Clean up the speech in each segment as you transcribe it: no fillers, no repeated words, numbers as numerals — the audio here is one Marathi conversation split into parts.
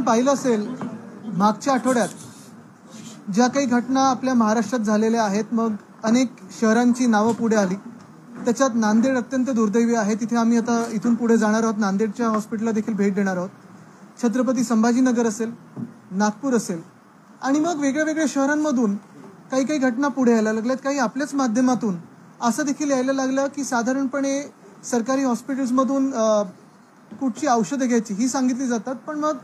आपण पाहिलं असेल मागच्या आठवड्यात ज्या काही घटना आपल्या महाराष्ट्रात झालेल्या आहेत, मग अनेक शहरांची नावं पुढे आली. त्याच्यात नांदेड अत्यंत दुर्दैवी आहे. तिथे आम्ही आता इथून पुढे जाणार आहोत. नांदेडच्या हॉस्पिटलला देखील भेट देणार आहोत. छत्रपती संभाजीनगर असेल, नागपूर असेल आणि मग वेगळ्या वेगळ्या शहरांमधून काही काही घटना पुढे यायला लागल्यात. काही आपल्याच माध्यमातून असं देखील यायला लागलं की साधारणपणे सरकारी हॉस्पिटल्समधून कुठची औषधं घ्यायची ही सांगितली जातात, पण मग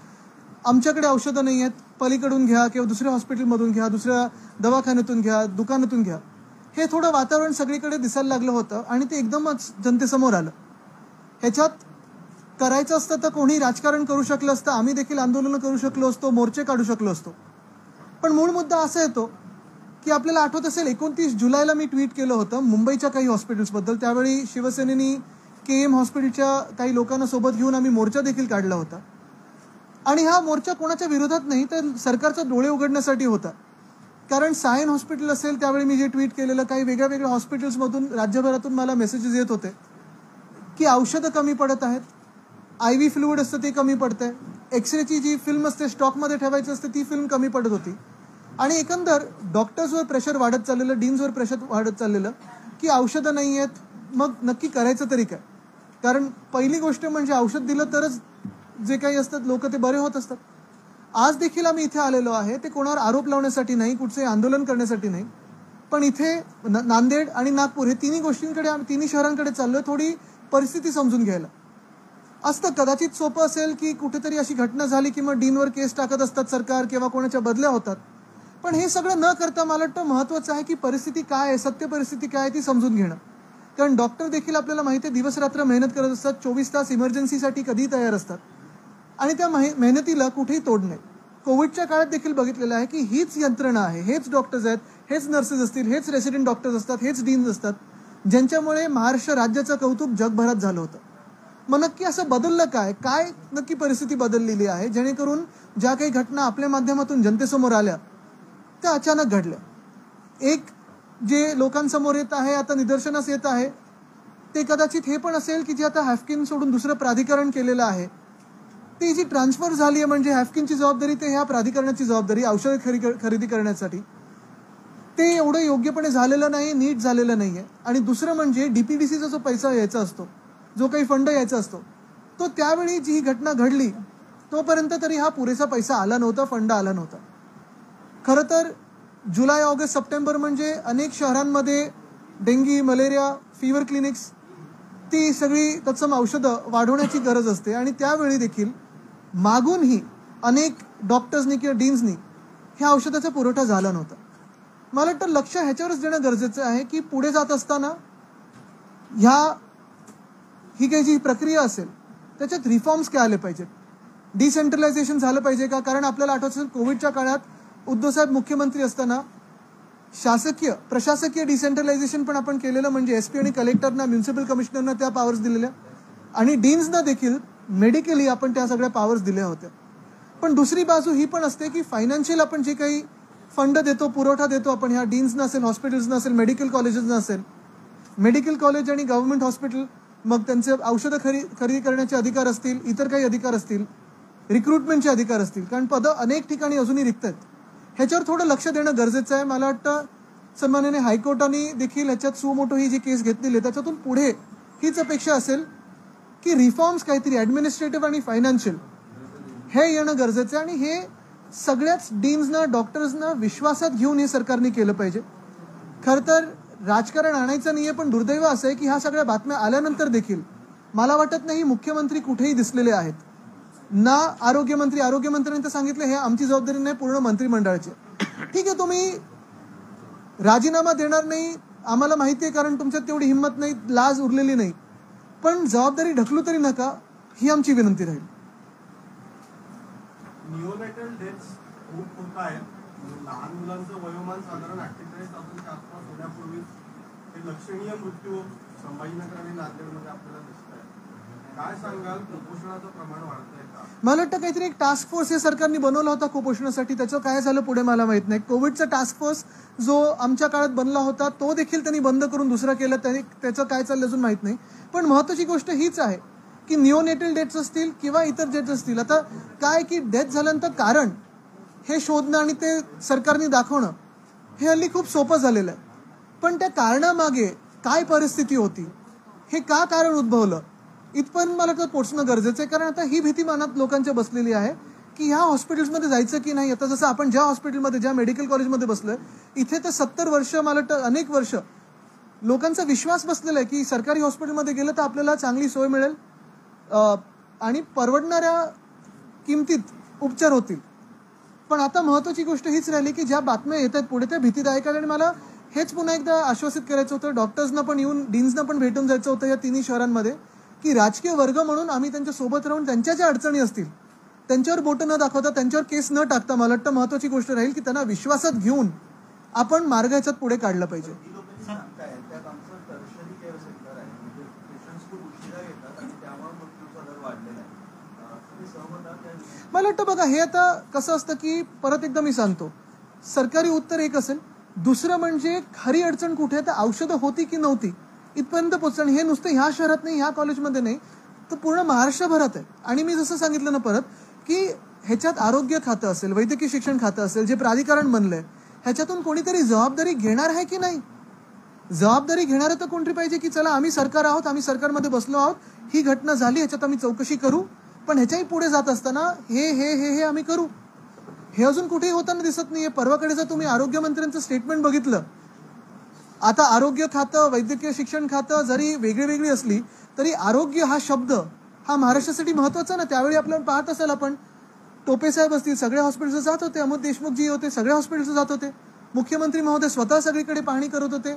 आमच्याकडे औषधं नाही आहेत, पलीकडून घ्या किंवा दुसऱ्या हॉस्पिटलमधून घ्या, दुसऱ्या दवाखान्यातून घ्या, दुकानातून घ्या. हे थोडं वातावरण सगळीकडे दिसायला लागलं होतं आणि ते एकदमच जनतेसमोर आलं. ह्याच्यात करायचं असतं तर कोणी राजकारण करू शकलं असतं, आम्ही देखील आंदोलनं करू शकलो असतो, मोर्चे काढू शकलो असतो. पण मूळ मुद्दा असा येतो की आपल्याला आठवत असेल 29 जुलैला मी ट्विट केलं होतं मुंबईच्या काही हॉस्पिटल्सबद्दल. त्यावेळी शिवसेनेनी KM हॉस्पिटलच्या काही लोकांना सोबत घेऊन आम्ही मोर्चा देखील काढला होता. आणि हा मोर्चा कोणाच्या विरोधात नाही तर सरकारचा डोळे उघडण्यासाठी होता. कारण सायन हॉस्पिटल असेल त्यावेळी मी जे ट्विट केलेलं, काही वेगळ्या वेगळ्या हॉस्पिटल्समधून राज्यभरातून मला मेसेजेस येत होते की औषधं कमी पडत आहेत, IV फ्लुइड असतं ते कमी पडतंय, एक्सरेची जी फिल्म असते स्टॉकमध्ये ठेवायची असते ती फिल्म कमी पडत होती. आणि एकंदर डॉक्टर्सवर प्रेशर वाढत चाललेलं, डीन्सवर प्रेशर वाढत चाललेलं की औषधं नाही आहेत, मग नक्की करायचं तरी काय. कारण पहिली गोष्ट म्हणजे औषध दिलं तरच जे काही असतात लोक ते बरे होत असतात. आज देखील आम्ही इथे आलेलो आहे ते कोणावर आरोप लावण्यासाठी नाही, कुठचे आंदोलन करण्यासाठी नाही, पण इथे नांदेड आणि नागपूर हे तिन्ही गोष्टींकडे, तिन्ही शहरांकडे चाललोय थोडी परिस्थिती समजून घ्यायला. असतं कदाचित सोपं असेल की कुठेतरी अशी घटना झाली की मग डीनवर केस टाकत असतात सरकार किंवा कोणाच्या बदल्या होतात. पण हे सगळं न करता मला वाटतं महत्त्वाचं आहे की परिस्थिती काय आहे, सत्य परिस्थिती काय आहे ती समजून घेणं. कारण डॉक्टर देखील आपल्याला माहिती आहे दिवस रात्र मेहनत करत असतात, 24 तास इमर्जन्सीसाठी कधीही तयार असतात आणि त्या मेहनतीला कुठेही तोड नाही. कोविडच्या काळात देखील बघितलेलं आहे की हीच यंत्रणा आहे, हेच डॉक्टर्स आहेत, हेच नर्सेस असतील, हेच रेसिडेंट डॉक्टर्स असतात, हेच डीन्स असतात, ज्यांच्यामुळे महाराष्ट्र राज्याचं कौतुक जगभरात झालं होतं. मग नक्की असं बदललं काय, काय नक्की परिस्थिती बदललेली आहे जेणेकरून ज्या काही घटना आपल्या माध्यमातून जनतेसमोर आल्या त्या अचानक घडल्या. एक जे लोकांसमोर येत आहे, आता निदर्शनास येत आहे, ते कदाचित हे पण असेल की जे आता हॅफकिन सोडून दुसरं प्राधिकरण केलेलं आहे, ती जी ट्रान्सफर झाली आहे म्हणजे हॅफकिनची जबाबदारी ते ह्या प्राधिकरणाची जबाबदारी औषध खरेदी करण्यासाठी, ते एवढं योग्यपणे झालेलं नाही, नीट झालेलं नाही आहे. आणि दुसरं म्हणजे DPDCचा जो पैसा यायचा असतो, जो काही फंड यायचा असतो, तो त्यावेळी जी ही घटना घडली तोपर्यंत तरी हा पुरेसा पैसा आला नव्हता, फंड आला नव्हता. खरं तर जुलै, ऑगस्ट, सप्टेंबर म्हणजे अनेक शहरांमध्ये डेंगी, मलेरिया, फीवर क्लिनिक्स, ती सगळी तत्सम औषधं वाढवण्याची गरज असते आणि त्यावेळी देखील मागूनही अनेक डॉक्टर्सनी किंवा डीन्सनी ह्या औषधाचा पुरवठा झाला नव्हता. मला वाटतं लक्ष ह्याच्यावरच देणं गरजेचं आहे की पुढे जात असताना ही काही जी प्रक्रिया असेल त्याच्यात रिफॉर्म्स काय आले पाहिजेत, डिसेंट्रलायझेशन झालं पाहिजे का. कारण आपल्याला आठवत असेल कोविडच्या काळात उद्धवसाहेब मुख्यमंत्री असताना प्रशासकीय डिसेंट्रलायझेशन पण आपण केलेलं, म्हणजे SP आणि कलेक्टरना, म्युन्सिपल कमिशनरना त्या पॉवर्स दिलेल्या आणि डीन्सना देखील मेडिकली आपण त्या सगळ्या पॉवर्स दिल्या होत्या. पण दुसरी बाजू ही पण असते की फायनान्शियल आपण जे काही फंड देतो, पुरवठा देतो आपण ह्या डीन्सना असेल, हॉस्पिटल्सना असेल, मेडिकल कॉलेजेसना असेल, मेडिकल कॉलेज आणि गव्हर्नमेंट हॉस्पिटल मग त्यांचे औषधं खरेदी करण्याचे अधिकार असतील, इतर काही अधिकार असतील, रिक्रुटमेंटचे अधिकार असतील, कारण पदं अनेक ठिकाणी अजूनही रिक्त आहेत. ह्याच्यावर थोडं लक्ष देणं गरजेचं आहे. मला वाटतं सन्माननीय हायकोर्टाने देखील ह्याच्यात सुमोटो ही जी केस घेतलेली आहे त्याच्यातून पुढे हीच अपेक्षा असेल की रिफॉर्म्स काहीतरी ॲडमिनिस्ट्रेटिव्ह आणि फायनान्शियल हे येणं गरजेचं आहे आणि हे सगळ्याच डीन्सना, डॉक्टर्सना विश्वासात घेऊन हे सरकारने केलं पाहिजे. खरं तर राजकारण आणायचं नाही आहे, पण दुर्दैव असं आहे की ह्या सगळ्या बातम्या आल्यानंतर देखील मला वाटत नाही मुख्यमंत्री कुठेही दिसलेले आहेत, ना आरोग्यमंत्र्यांनी तर सांगितलं हे आमची जबाबदारी नाही, पूर्ण मंत्रिमंडळाची. ठीक आहे, तुम्ही राजीनामा देणार नाही आम्हाला माहिती आहे, कारण तुमच्यात तेवढी हिंमत नाही, लाज उरलेली नाही, पण जबाबदारी ढकलू तरी नका, ही आमची विनंती राहील. निओनेटल डेथ्स खूप होत आहेत. लहान मुलांचं वयोमान साधारण 48 तासांच्या आसपास होण्यापूर्वी हे लक्षणीय मृत्यू संभाजीनगर आणि नांदेडमध्ये आपल्याला दिसत आहे. काय सांगाल, कुपोषणाचं प्रमाण वाढतंय का? मला वाटतं काहीतरी एक टास्क फोर्स या सरकारने बनवला होता कुपोषणासाठी, त्याचं काय झालं पुढे मला माहित नाही. कोविडचा टास्क फोर्स जो आमच्या काळात बनला होता तो देखील त्यांनी बंद करून दुसरा केला, त्याचं काय चाललं अजून माहित नाही. पण महत्त्वाची गोष्ट हीच आहे की निओनेटल डेथ्स असतील किंवा इतर डेथ्स असतील. आता काय की डेथ झाल्यानंतर कारण हे शोधणं आणि ते सरकारने दाखवणं हे हल्ली खूप सोपं झालेलं आहे. पण त्या कारणामागे काय परिस्थिती होती, हे का कारण उद्भवलं, इथपर्यंत मला तर पोहोचणं गरजेचं आहे. कारण आता ही भीती मनात लोकांच्या बसलेली आहे की ह्या हॉस्पिटल्समध्ये जायचं की नाही. आता जसं आपण ज्या हॉस्पिटलमध्ये, ज्या मेडिकल कॉलेजमध्ये बसलोय, इथे तर 70 वर्ष, मला वाटतं अनेक वर्ष लोकांचा विश्वास बसलेला आहे की सरकारी हॉस्पिटलमध्ये गेलं तर आपल्याला चांगली सोय मिळेल आणि परवडणाऱ्या किमतीत उपचार होतील. पण आता महत्त्वाची गोष्ट हीच राहिली की ज्या बातम्या येत आहेत पुढे त्या भीतीदायक आहेत. आणि मला हेच पुन्हा एकदा आश्वासित करायचं होतं, डॉक्टर्सना पण येऊन, डीन्सना पण भेटून जायचं होतं या तिन्ही शहरांमध्ये, की राजकीय वर्ग म्हणून आम्ही त्यांच्या सोबत राहून त्यांच्या ज्या अडचणी असतील त्यांच्यावर बोटं न दाखवता, त्यांच्यावर केस न टाकता, मला वाटतं महत्त्वाची गोष्ट राहील की त्यांना विश्वासात घेऊन आपण मार्ग ह्याच्यात पुढे काढला पाहिजे. मला वाटतं बघा, हे आता कसं असतं की परत एकदा मी सांगतो, सरकारी उत्तर एक असेल, दुसरं म्हणजे खरी अडचण कुठे आहे, तर औषधं होती की नव्हती इथपर्यंत पोहोचणं. आणि हे नुसतं ह्या शहरात नाही, ह्या कॉलेजमध्ये नाही, तर पूर्ण महाराष्ट्रभरात आहे. आणि मी जसं सांगितलं ना परत, की ह्याच्यात आरोग्य खातं असेल, वैद्यकीय शिक्षण खातं असेल, जे प्राधिकरण बनलंय, ह्याच्यातून कोणीतरी जबाबदारी घेणार आहे की नाही. जबाबदारी घेणारं तर कोणतरी पाहिजे की चला आम्ही सरकार आहोत, आम्ही सरकारमध्ये बसलो आहोत, ही घटना झाली, ह्याच्यात आम्ही चौकशी करू, पण ह्याच्याही पुढे जात असताना हे हे हे हे आम्ही करू. हे अजून कुठेही होताना दिसत नाहीये. परवाकडे जर तुम्ही आरोग्यमंत्र्यांचं स्टेटमेंट बघितलं, आता आरोग्य खातं, वैद्यकीय शिक्षण खातं जरी वेगळी वेगळी असली तरी आरोग्य हा शब्द हा महाराष्ट्रासाठी महत्वाचा ना. त्यावेळी आपल्याला पाहत असाल आपण, टोपे साहेब असतील, सगळ्या हॉस्पिटल्स जात होते, अमोद देशमुख जी होते, सगळ्या हॉस्पिटल्स जात होते, मुख्यमंत्री महोदय स्वतः सगळीकडे पाहणी करत होते,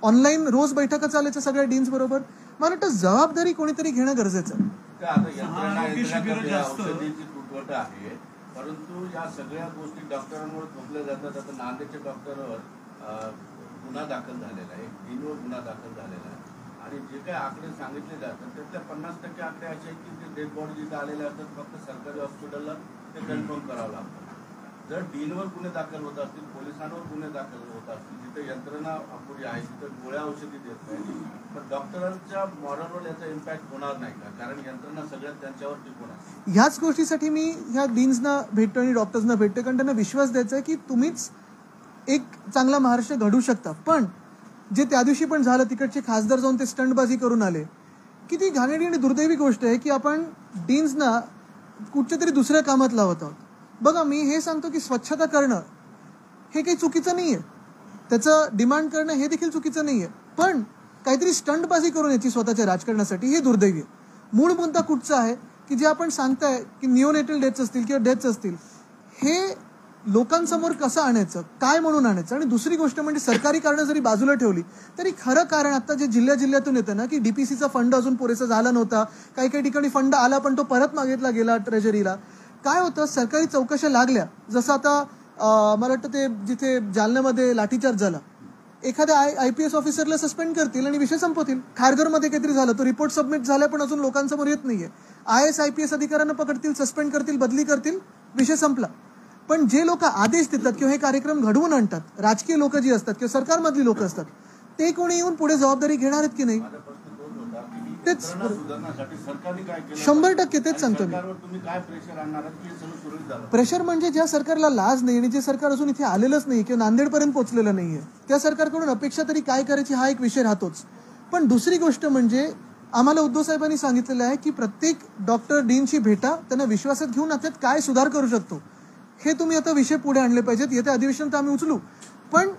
ऑनलाईन रोज बैठका चालायच्या सगळ्या डीन्स बरोबर. मला वाटतं जबाबदारी कोणीतरी घेणं गरजेचं आहे. परंतु या सगळ्या गोष्टी डॉक्टरांवर थोपल्या जातात. आता नांदेडच्या डॉक्टरवर गुन्हा दाखल झालेला आहे, डीनवर गुन्हा दाखल झालेला आहे. आणि जे काही आकडे सांगितले जातात त्यातल्या 50% आकडे असे आहेत की ते डेड बॉडी जिथे आलेले असतात फक्त सरकारी हॉस्पिटलला ते कन्फर्म करावं लागतं. जर डीनवर गुन्हे दाखल होत असतील, पोलिसांवर गुन्हे दाखल होत असतील, जिथे यंत्रणा अपुरी आहे, जिथे गोळ्या औषधी देत नाही, पण डॉक्टरांच्या मॉरलवर याचा इम्पॅक्ट होणार नाही का? कारण यंत्रणा सगळ्यात त्यांच्यावर टिकून आहे. ह्याच गोष्टीसाठी मी ह्या डीन्सना भेटतो आणि डॉक्टर्सना भेटतो, कारण त्यांना विश्वास द्यायचा आहे की तुम्हीच एक चांगला महाराष्ट्र घडवू शकता. पण जे त्या दिवशी पण झालं, तिकडचे खासदार जाऊन ते स्टंटबाजी करून आले, किती घाणेरडी आणि दुर्दैवी गोष्ट आहे की आपण डीन्सना कुठच्या तरी दुसऱ्या कामात लावत आहोत. बघा, मी हे सांगतो की स्वच्छता करणं हे काही चुकीचं नाहीये, त्याचं डिमांड करणं हे देखील चुकीचं नाहीये, पण काहीतरी स्टंटबाजी करून याची स्वतःच्या राजकारणासाठी हे दुर्दैवी आहे. मूळ मुद्दा कुठचा आहे की जे आपण सांगताय की निओनेटल डेथ्स असतील किंवा डेथ्स असतील, हे लोकांसमोर कसं आणायचं, काय म्हणून आणायचं. आणि दुसरी गोष्ट म्हणजे सरकारी कारणं जरी बाजूला ठेवली तरी खरं कारण आता जे जिल्ह्यातून येतं ना, की डीपीसीचा फंड अजून पुरेसा झाला नव्हता, काही काही ठिकाणी फंड आला पण तो परत मागितला गेला ट्रेजरीला. काय होतं, सरकारी चौकशा लागल्या, जसं आता मला वाटतं ते जिथे जालन्यामध्ये लाठीचार्ज झाला, एखाद्या IPS ऑफिसरला सस्पेंड करतील आणि विषय संपवतील. खारघरमध्ये काहीतरी झालं, तो रिपोर्ट सबमिट झाला पण अजून लोकांसमोर येत नाहीये. IAS IPS अधिकाऱ्यांना पकडतील, सस्पेंड करतील, बदली करतील, विषय संपला. पण जे लोक आदेश देतात किंवा हे कार्यक्रम घडवून आणतात, राजकीय लोक जी असतात किंवा सरकारमधली लोक असतात, ते कोणी येऊन पुढे जबाबदारी घेणार आहेत की नाही, तेच 100% तेच सांगतो मी. प्रेशर म्हणजे ज्या सरकारला लाज नाही आणि जे सरकार अजून इथे आलेलंच नाही किंवा नांदेडपर्यंत पोहोचलेलं नाहीये, त्या सरकारकडून अपेक्षा तरी काय करायची हा एक विषय राहतोच. पण दुसरी गोष्ट म्हणजे आम्हाला उद्धव साहेबांनी सांगितलेलं आहे की प्रत्येक डॉक्टर डीनशी भेटा, त्यांना विश्वासात घेऊन त्यात काय सुधार करू शकतो हे तुम्ही आता विषय पुढे आणले पाहिजेत. येत्या अधिवेशन तर आम्ही उचलू, पण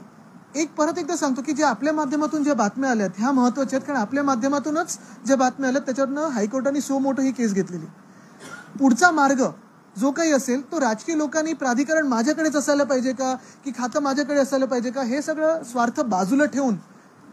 एक परत एकदा सांगतो की जे आपल्या माध्यमातून ज्या बातम्या आल्यात ह्या महत्वाच्या आहेत, कारण आपल्या माध्यमातूनच ज्या बातम्या आल्यात त्याच्यावरनं हायकोर्टाने सो मोठं ही केस घेतलेली. पुढचा मार्ग जो काही असेल तो राजकीय लोकांनी, प्राधिकरण माझ्याकडेच असायला पाहिजे का, की खातं माझ्याकडे असायला पाहिजे का, हे सगळं स्वार्थ बाजूला ठेवून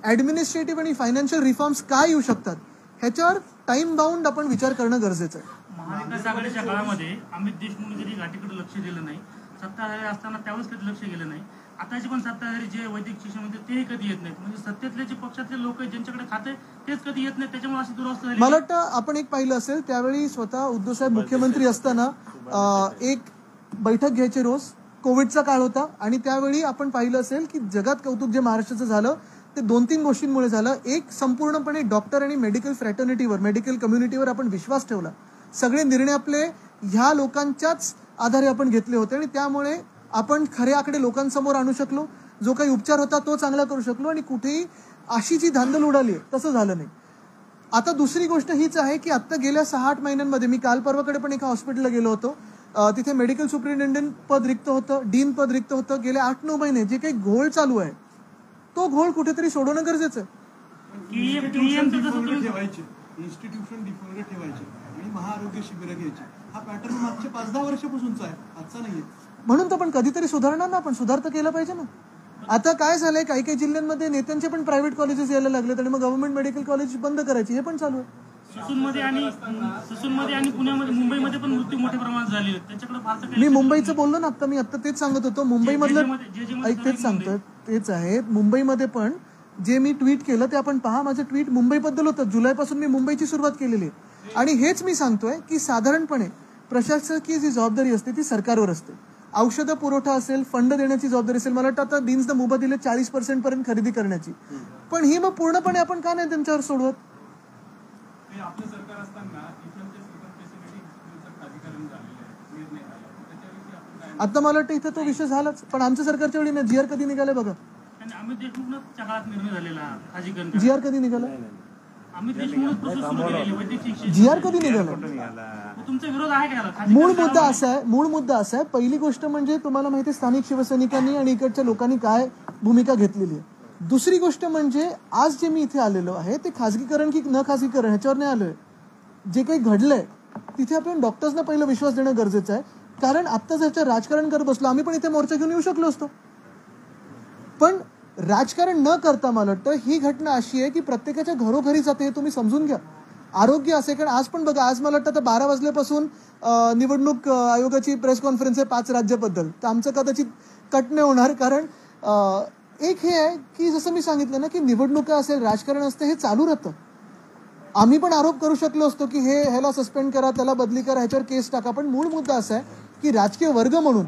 ऍडमिनिस्ट्रेटिव्ह आणि फायनान्शियल रिफॉर्म्स काय येऊ शकतात ह्याच्यावर टाइम बाउंड आपण विचार करणं गरजेचं आहे. महाविकास आघाडीच्या काळामध्ये अमित देशमुख जरी घाटीकडे लक्ष दिलं नाही, सत्ताधारी असताना त्यावेळेस कधी लक्ष गेलं नाही, आताचे पण सत्ताधारी जे वैद्यकीय शिक्षण म्हणते तेही कधी येत नाहीत. म्हणजे सत्तेतले जे पक्षातले लोक आहेत ज्यांच्याकडे खाते तेच कधी येत नाहीत, त्याच्यामुळे अशी दुरवस्था झाली. मला वाटतं आपण एक पाहिलं असेल, त्यावेळी स्वतः उद्धव साहेब मुख्यमंत्री असताना एक बैठक घ्यायचे रोज, कोविडचा काळ होता आणि त्यावेळी आपण पाहिलं असेल की जगात कौतुक जे महाराष्ट्राचं झालं ते 2-3 गोष्टींमुळे झालं. एक, संपूर्णपणे डॉक्टर आणि मेडिकल फ्रॅटर्निटीवर, मेडिकल कम्युनिटीवर आपण विश्वास ठेवला. सगळे निर्णय आपले ह्या लोकांच्याच आधारे आपण घेतले होते आणि त्यामुळे आपण खरे आकडे लोकांसमोर आणू शकलो. जो काही उपचार होता तो चांगला करू शकलो आणि कुठेही अशी जी धांदल उडाली तसं झालं नाही. आता दुसरी गोष्ट हीच आहे की आता गेल्या 6-8 महिन्यांमध्ये मी काल परवाकडे पण एका हॉस्पिटलला गेलो होतो. तिथे मेडिकल सुपरिटेंडंट पद रिक्त होतं, डीन पद रिक्त होतं. गेले 8-9 महिने जे काही घोळ चालू आहे तो घोळ कुठेतरी सोडवणं गरजेचं आहे. इन्स्टिट्यूशन डिफॉल्ट ठेवायचे आणि महाआरोग्य शिबिरं घ्यायची. हा पॅटर्न मागच्या 5-10 वर्षापासूनचा आहे, आजचा नाहीये. म्हणून तर पण कधीतरी सुधारणार ना, आपण सुधार तर केला पाहिजे ना. आता काय झालंय, काही काही जिल्ह्यांमध्ये नेत्यांचे पण प्रायव्हेट कॉलेजेस यायला लागले आणि मग गव्हर्नमेंट मेडिकल कॉलेज बंद करायची, हे पण चालू आहे. ससूनमध्ये आणि पुण्यामध्ये, मुंबईमध्ये पण मृत्यू मोठ्या प्रमाणात झाले. त्याच्याकडे फारसं काही मी मुंबईचं बोललो ना आता, मी आता तेच सांगत होतो. मुंबईमधलं तेच सांगतोय, तेच आहे. मुंबईमध्ये पण जे मी ट्विट केलं ते आपण पहा. माझं ट्विट मुंबईबद्दल होतं. जुलैपासून मी मुंबईची सुरुवात केलेली आहे आणि हेच मी सांगतोय की साधारणपणे प्रशासकीय जी जबाबदारी असते ती सरकारवर असते. औषधं पुरवठा असेल, फंड देण्याची जबाबदारी असेल. मला वाटतं आता दिन्स मुभा दिले 40% पर्यंत खरेदी करण्याची, पण ही मग पूर्णपणे आपण का नाही त्यांच्यावर सोडवत? आपलं सरकार असताना खाजगीकरण झालेलं आहे, निर्णय झाला, त्याच्याविषयी आपण काय? आता मला वाटतं इथं तो विषय झालाच, पण आमच्या सरकारच्या वेळी नाही. GR कधी निघाले बघा? अमित देशमुखच्या काळात निर्णय झालेला खाजगीकरण. GR कधी निघाला? अमित देशमुख प्रोसेस सुरू केलेली वैद्यकीय शिक्षण. GR कधी निघाला? तुमचा विरोध आहे का याला? मूळ मुद्दा असा आहे. पहिली गोष्ट म्हणजे तुम्हाला माहिती आहे स्थानिक शिवसैनिकांनी आणि इकडच्या लोकांनी काय भूमिका घेतलेली आहे. दुसरी गोष्ट म्हणजे आज जे मी इथे आलेलो आहे ते खाजगीकरण की न खाजगीकरण ह्याच्यावर नाही आलोय. जे काही घडलंय तिथे आपण डॉक्टर्सना पहिला विश्वास देणं गरजेचं आहे. कारण आत्ता जर राजकारण करत बसलो, आम्ही पण इथे मोर्चा घेऊन येऊ शकलो असतो. पण राजकारण न करता मला वाटतं ही घटना अशी आहे की प्रत्येकाच्या घरोघरी जाते, हे तुम्ही समजून घ्या. आरोग्य असे, कारण आज पण बघा, आज मला वाटतं आता 12 वाजल्यापासून निवडणूक आयोगाची प्रेस कॉन्फरन्स आहे 5 राज्याबद्दल. तर आमचं कदाचित कट नाही होणार. कारण एक हे आहे की जसं मी सांगितलं ना की निवडणुका असेल, राजकारण असते, हे चालू राहतं. आम्ही पण आरोप करू शकलो असतो की ह्याला सस्पेंड करा, त्याला बदली करा, ह्याच्यावर केस टाका. पण मूळ मुद्दा असा आहे की राजकीय वर्ग म्हणून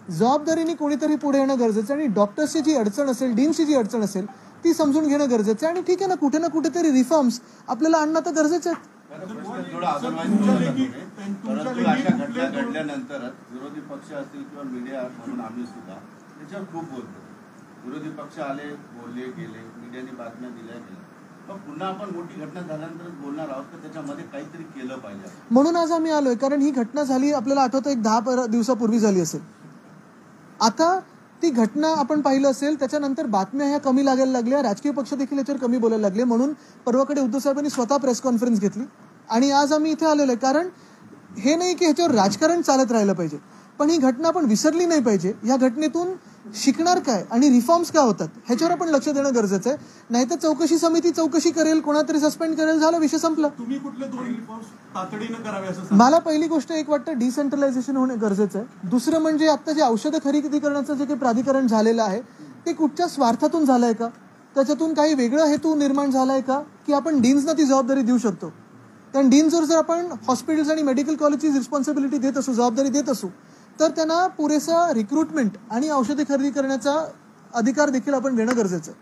जबाबदारीने कोणीतरी पुढे येणं गरजेचं आहे आणि डॉक्टर्सची जी अडचण असेल, डीनची जी अडचण असेल ती समजून घेणं गरजेचं आहे. आणि ठीक आहे ना, कुठे ना कुठेतरी रिफॉर्म्स आपल्याला आणणं तर गरजेचं आहे. परंतु अशा घटना घडल्यानंतर विरोधी पक्ष असतील किंवा मीडिया म्हणून आम्ही सुद्धा त्याच्यावर खूप बोलतो. विरोधी पक्ष आले, बोलले गेले, मीडियाने बातम्या दिल्या गेल्या. मग पुन्हा आपण मोठी घटना झाल्यानंतर बोलणार आहोत तर त्याच्यामध्ये काहीतरी केलं पाहिजे. म्हणून आज आम्ही आलोय. कारण ही घटना झाली, आपल्याला आठवतं, एक 10 दिवसापूर्वी झाली असेल. आता ती घटना आपण पाहिलं असेल, त्याच्यानंतर बातम्या ह्या कमी लागायला लागल्या, राजकीय पक्ष देखील याच्यावर कमी बोलायला लागले. म्हणून परवाकडे उद्धव साहेबांनी स्वतः प्रेस कॉन्फरन्स घेतली आणि आज आम्ही इथे आलेलो आहे. कारण हे नाही की ह्याच्यावर राजकारण चालत राहिलं पाहिजे, पण ही घटना आपण विसरली नाही पाहिजे. या घटनेतून शिकणार काय आणि रिफॉर्म्स काय होतात ह्याच्यावर आपण लक्ष देणं गरजेचं आहे. नाहीतर चौकशी समिती चौकशी करेल, कोणातरी सस्पेंड करेल, झालं, विषय संपला. तुम्ही कुठले 2 रिफॉर्म्स तातडीनं करावे असं मला पहिली गोष्ट एक वाटतं, डिसेंट्रलायझेशन होणं गरजेचं आहे. दुसरं म्हणजे आता जे औषधं खरेदी करण्याचं जे काही प्राधिकरण झालेलं आहे ते कुठच्या स्वार्थातून झालंय का, त्याच्यातून काही वेगळा हेतू निर्माण झालाय का, की आपण डीन्सना ती जबाबदारी देऊ शकतो. कारण डीन्सवर जर आपण हॉस्पिटल्स आणि मेडिकल कॉलेजची रिस्पॉन्सिबिलिटी देत असू, जबाबदारी देत असू, तर त्यांना पुरेसा रिक्रुटमेंट आणि औषधे खरेदी करण्याचा अधिकार देखील आपण देणं गरजेचं आहे.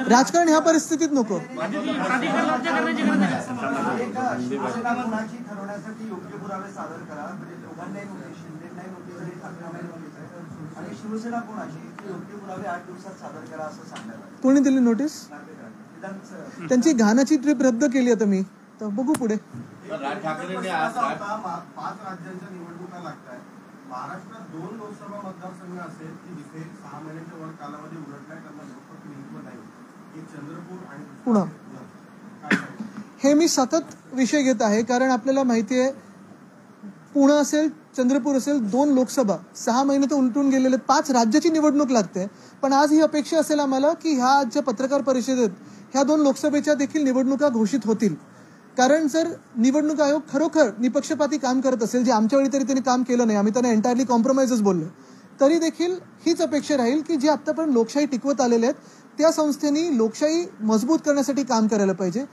राजकारण ह्या परिस्थितीत नको. ठरवण्यासाठी योग्य पुरावे सादर करा. म्हणजे दोघांनाही नोटीस, शिंदेनाही नोटीस आणि ठाकरेंनाही नोटीस आणि शिवसेना कोणाची योग्य पुरावे 8 दिवसात सादर करा असं सांगण्यात. कोणी दिली नोटीस? त्यांची घानाची ट्रिप रद्द केली आता मी, तर बघू पुढे. राज ठाकरेंनी आज 5 राज्यांच्या निवडणुका लागत आहेत. महाराष्ट्रात 2 लोकसभा मतदारसंघ असेल की जिथे 6 महिन्यांच्या वर कालावधी उलटल्या त्यांना लोकप्रतिनिधित्व नाही. एक चंद्रपूर आणि पुणे. काय हे मी सतत विषय घेत आहे कारण आपल्याला माहिती आहे, पुणे असेल, चंद्रपूर असेल, 2 लोकसभा 6 महिने तर उलटून गेलेले, 5 राज्याची निवडणूक लागते. पण आज ही अपेक्षा असेल आम्हाला की ह्या ज्या पत्रकार परिषदेत ह्या 2 लोकसभेच्या देखील निवडणुका घोषित होतील. कारण जर निवडणूक आयोग खरोखर निपक्षपाती काम करत असेल, जे आमच्या वेळी तरी त्यांनी काम केलं नाही, आम्ही त्यांना एंटायरली कॉम्प्रोमाइजच बोललो, तरी देखील हीच अपेक्षा राहील की जे आतापर्यंत लोकशाही टिकवत आलेले आहेत त्या संस्थेनी लोकशाही मजबूत करण्यासाठी काम करायला पाहिजे.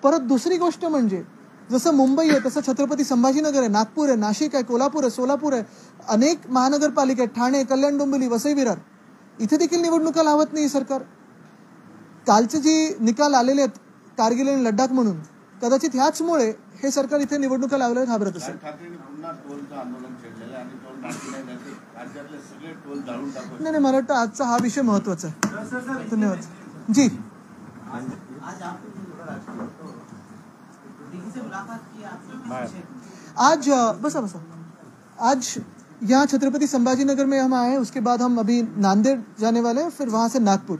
परत दुसरी गोष्ट म्हणजे जसं मुंबई आहे तसं छत्रपती संभाजीनगर आहे, नागपूर आहे, नाशिक आहे, कोल्हापूर आहे, सोलापूर आहे, अनेक महानगरपालिका आहेत, ठाणे, कल्याण डोंबिवली, वसई विरार, इथे देखील निवडणुका लावत नाही सरकार. कालचे जे निकाल आलेले आहेत कारगिल आणि लडाख म्हणून, कदाचित ह्याचमुळे हे सरकार इथे निवडणुका लावल्यावर घाबरत असेल. ठाकरेंनी पुन्हा टोलचं आंदोलन छेडलेलं आहे आणि टोल नाकी नाही द्यायचे, राज्यातले सगळे टोल जाळून टाकू. नाही, मला वाटतं आजचा हा विषय महत्वाचा आहे. धन्यवाद जी. आज बसा आज यहाँ छत्रपति संभाजीनगर में हम आए हैं, उसके बाद हम अभी नांदेड़ जाने वाले हैं, फिर वहाँ से नागपुर.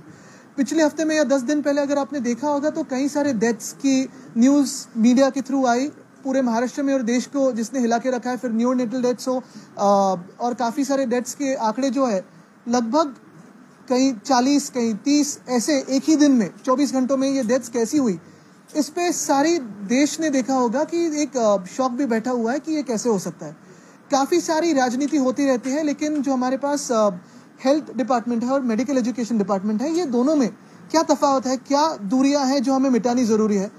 पिछले हफ्ते में या 10 दिन पहले अगर आपने देखा होगा तो कई सारे डेथ्स की न्यूज़ मीडिया के थ्रू आई पूरे महाराष्ट्र में और देश को, जिसने हिला के रखा है. फिर न्यू नेटल डेथ्स हो और काफ़ी सारे डेथ्स के आंकड़े जो है लगभग कहीं 40 कहीं 30 ऐसे एक ही दिन में 24 घंटों में ये डेथ्स कैसी हुई, इस पे सारी देश ने देखा होगा कि एक शॉक भी बैठा हुआ है कि ये कैसे हो सकता है. काफ़ी सारी राजनीति होती रहती है, लेकिन जो हमारे पास हेल्थ डिपार्टमेंट है और मेडिकल एजुकेशन डिपार्टमेंट है, ये दोनों में क्या तफावत है, क्या दूरियां हैं जो हमें मिटानी ज़रूरी है.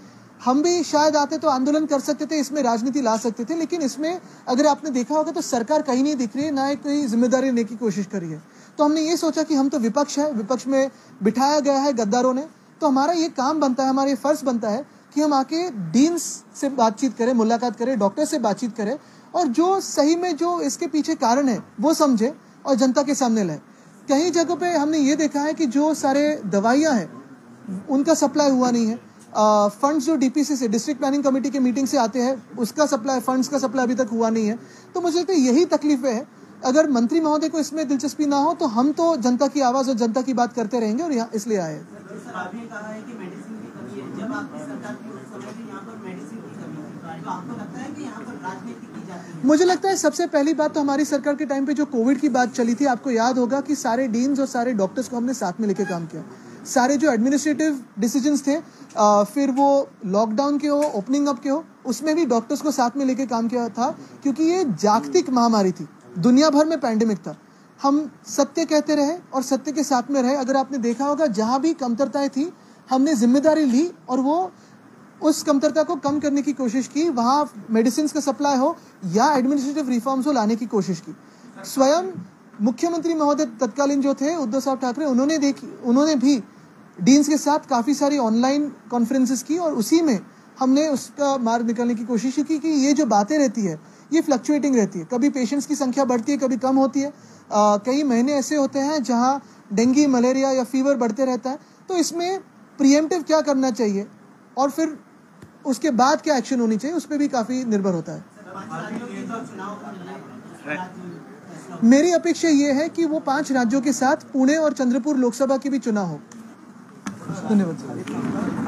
हम भी शायद आते तो आंदोलन कर सकते थे, इसमें राजनीति ला सकते थे, लेकिन इसमें अगर आपने देखा होगा तो सरकार कहीं नहीं दिख रही है, ना ही कोई जिम्मेदारी लेने की कोशिश करी है. तो हमने ये सोचा कि हम तो विपक्ष है, विपक्ष में बिठाया गया है गद्दारों ने, तो हमारा ये काम बनता है, हमारा ये फर्ज बनता है कि हम आके डीन्स से बातचीत करें, मुलाकात करें, डॉक्टर से बातचीत करें और जो सही में जो इसके पीछे कारण है वो समझे और जनता के सामने लाए. कई जगहों पे हमने ये देखा है कि जो सारे दवाइयाँ हैं उनका सप्लाई हुआ नहीं है. फंड्स जो डीपीसी से, डिस्ट्रिक्ट प्लानिंग कमेटी के मीटिंग से आते हैं, उसका सप्लाई, फंड्स का सप्लाई अभी तक हुआ नहीं है. तो मुझे लगता है यही तकलीफें हैं. अगर मंत्री महोदय को इसमें दिलचस्पी ना हो तो हम तो जनता की आवाज़ और जनता की बात करते रहेंगे और यहाँ इसलिए आए. सर, आपने कहा है कि मेडिसिन की कमी है. जब आपकी सरकार की उस समय थी यहाँ पर मेडिसिन की कमी थी, तो आपको लगता है कि यहाँ पर राजनीति की जाती है? मुझे लगता है सबसे पहली बात तो हमारी सरकार के टाइम पे जो कोविड की बात चली थी, आपको याद होगा कि सारे डीन्स और सारे डॉक्टर्स को हमने साथ में लेकर काम किया. सारे जो एडमिनिस्ट्रेटिव डिसीजंस थे, फिर वो लॉकडाउन के हो, ओपनिंग अप के हो, उसमें भी डॉक्टर्स को साथ में लेकर काम किया था, क्योंकि ये जागतिक महामारी थी, दुनिया भर में पैंडेमिक था. हम सत्य कहते रहे और सत्य के साथ में रहे. अगर आपने देखा होगा जहाँ भी कमतरताएं थी हमने जिम्मेदारी ली और वो उस कमतरता को कम करने की कोशिश की. वहाँ मेडिसिन का सप्लाई हो या एडमिनिस्ट्रेटिव रिफॉर्म्स हो, लाने की कोशिश की. स्वयं मुख्यमंत्री महोदय तत्कालीन जो थे उद्धव साहब ठाकरे, उन्होंने भी डीन्स के साथ काफ़ी सारी ऑनलाइन कॉन्फ्रेंसेस की और उसी में हमने उसका मार्ग निकालने की कोशिश की कि ये जो बातें रहती है ये फ्लक्चुएटिंग रहती है. कभी पेशेंट्स की संख्या बढ़ती है, कभी कम होती है. कई महीने ऐसे होते हैं जहाँ डेंगू, मलेरिया या फीवर बढ़ते रहता है. तो इसमें प्रिएम्प्टिव क्या करना चाहिए और फिर उसके बाद क्या एक्शन होनी चाहिए, उस पर भी काफ़ी निर्भर होता है. मेरी अपेक्षा ये है कि वो 5 राज्यों के साथ पुणे और चंद्रपुर लोकसभा की भी चुनाव हो. धन्यवाद.